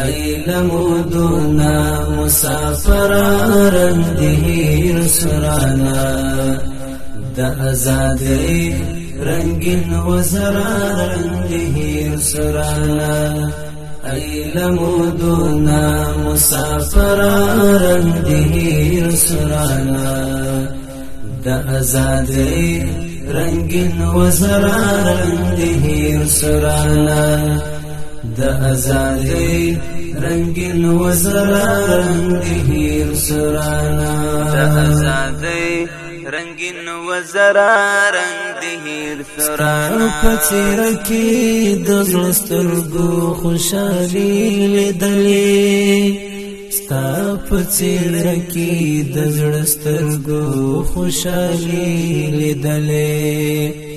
ایلمودونا مسافران دهیر سرانا دا ازادی رنگین وزران دهیر سرانا ایلمودونا مسافران دهیر سرانا دا ازادی رنگین وزران دهیر سرانا دا ازادی رنگین وزران دهیر سرانا دا ازادی رنگین وزران دهیر سرانا پچیر کی دزلسترگو خوشحالی لیدلی ستا پچیر کی دزلسترگو خوشحالی لیدلی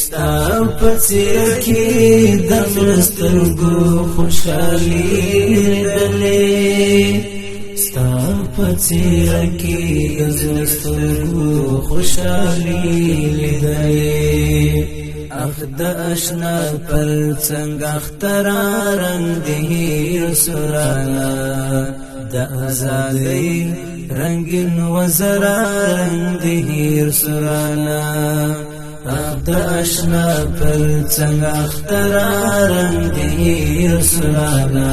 ستا پڅیر کې د سترګو خوشحالي لیدلې ستا پڅیر کې د سترګو خوشحالي لیدلې اخ د آشنا پر څنګه اخترارن دهیر سرانا د ازادۍ رنگین وزران دهیر سرانا د آشنا پر څنګه اخترارن دهیر سرانا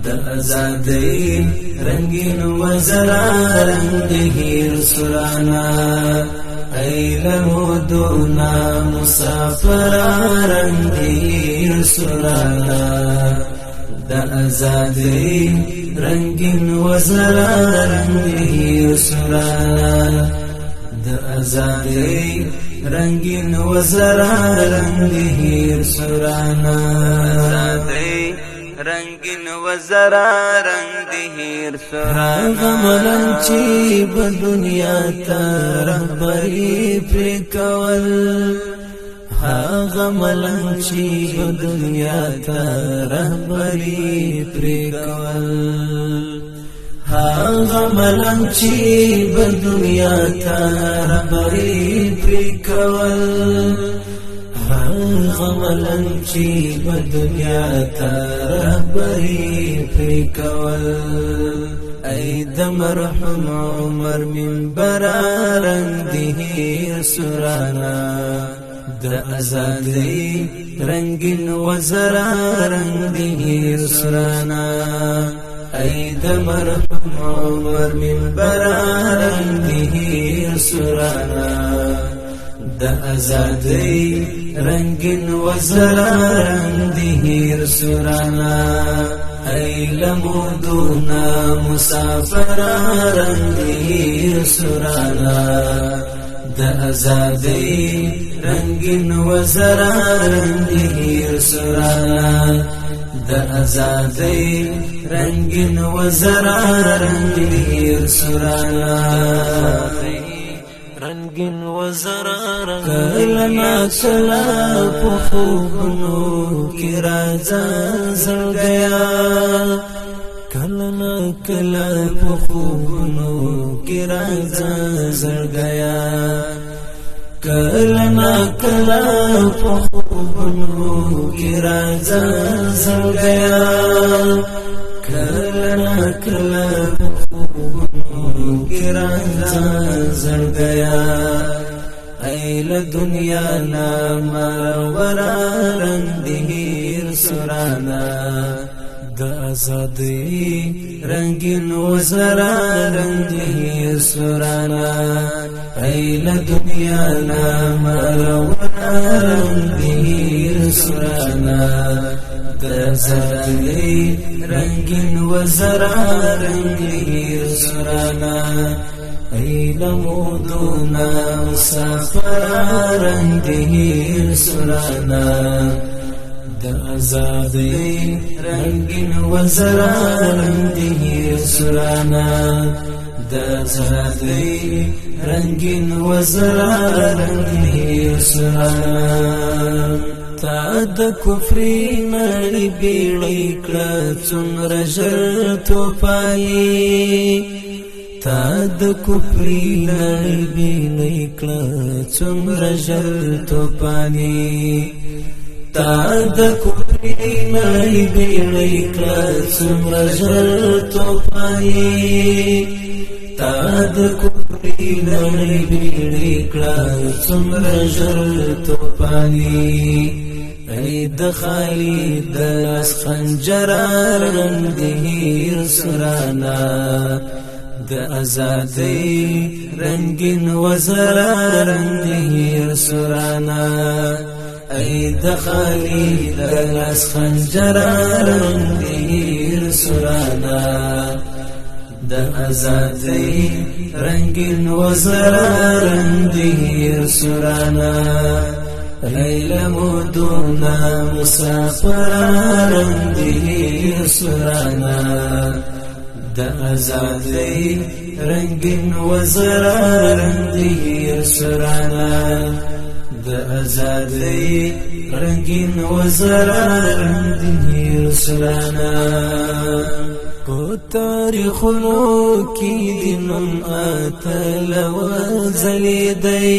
د ازادۍ رنگین وزران دهیر سرانا ایلمودونا مسافران دهیر سرانا د ازادۍ رنگین وزران دهیر سرانا د ازادۍ رنگین وزران دهیر سرانا رنگین وزران دهیر سرانا غملن چی بدنیا تا رهبری پری کول غملن چی بدنیا تا رهبری پری کول غملن چی بدنیا تا رهبری پری کول غملن چی بدنیا تا رهبری پری کول ای د مرحوم عمر منبران دهیر سرانا د ازادۍ رنگین وزران دهیر سرانا ای د مرحوم عمر منبران دهیر سرانا د ازادۍ رنگین وزران دهیر سرانا ایلمودونا مسافران دهیر سرانا د ازادۍ رنگین وزران دهیر سرانا د ازادۍ رنگین وزران دهیر سرانا رنگین وزران کلنا کلا پخوبنو کی رازا زلگیا کلنا کلا پخوبنو کی رازا زلگیا کلنا کلا پخوبنو کی رازا زلگیا کلنا کلا پخوبنو کی رازا زلگیا ایل دنیا نامر ورارن دهیر سرانا د ازادۍ رنگین وزران دهیر سرانا ایل دنیا نامر ورارن دهیر سرانا د ازادۍ رنگین وزران دهیر سرانا ایلمودونا مسافران دهیر سرانا د ازادۍ رنگین وزران دهیر سرانا د ازادۍ رنگین وزران دهیر سرانا تا د کفري نړۍ بیړۍ کړه څومره ژر توپاني تا د کفري نړۍ بیړۍ کړه څومره ژر توپاني تا د کفري نای بیړی کړه څومره ژر توپاني تا د کفري نای بیړی کړه څومره ژر توپاني ای د خالد د لاس خنجر رنګین سرانا د ازادۍ رنگین وزر رنگین سرانا ای د خالد د لاس خنجر رنگین سرانا د ازادۍ رنگین وزر رنگین سرانا لیلا مدونا مسافر رنگین سرانا د ازادۍ رنگین وزر رنگین سرانا د ازادۍ رنگین وزر رنگین سرانا په تاریخونو کې د نوم اتل وځلېدی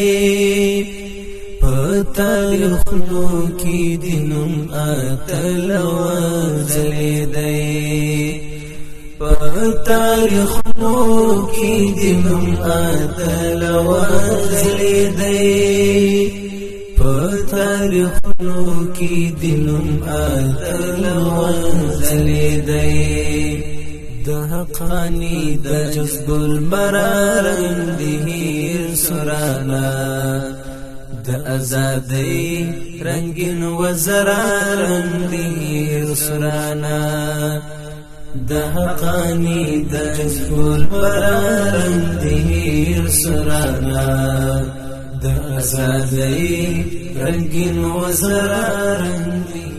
په تاریخونو کې د نوم اتل وځلېدی په تاریخونو کې د نوم اتل وځلېدی په تاریخونو کې د نوم اتل وځلېدی د حقانی د جذب البرار رنگین سرانا د ازادۍ رنگین وزر رنگین سرانا د حقانی د جذب البرار رنگین سرانا د ازادۍ رنگین وزر رنگین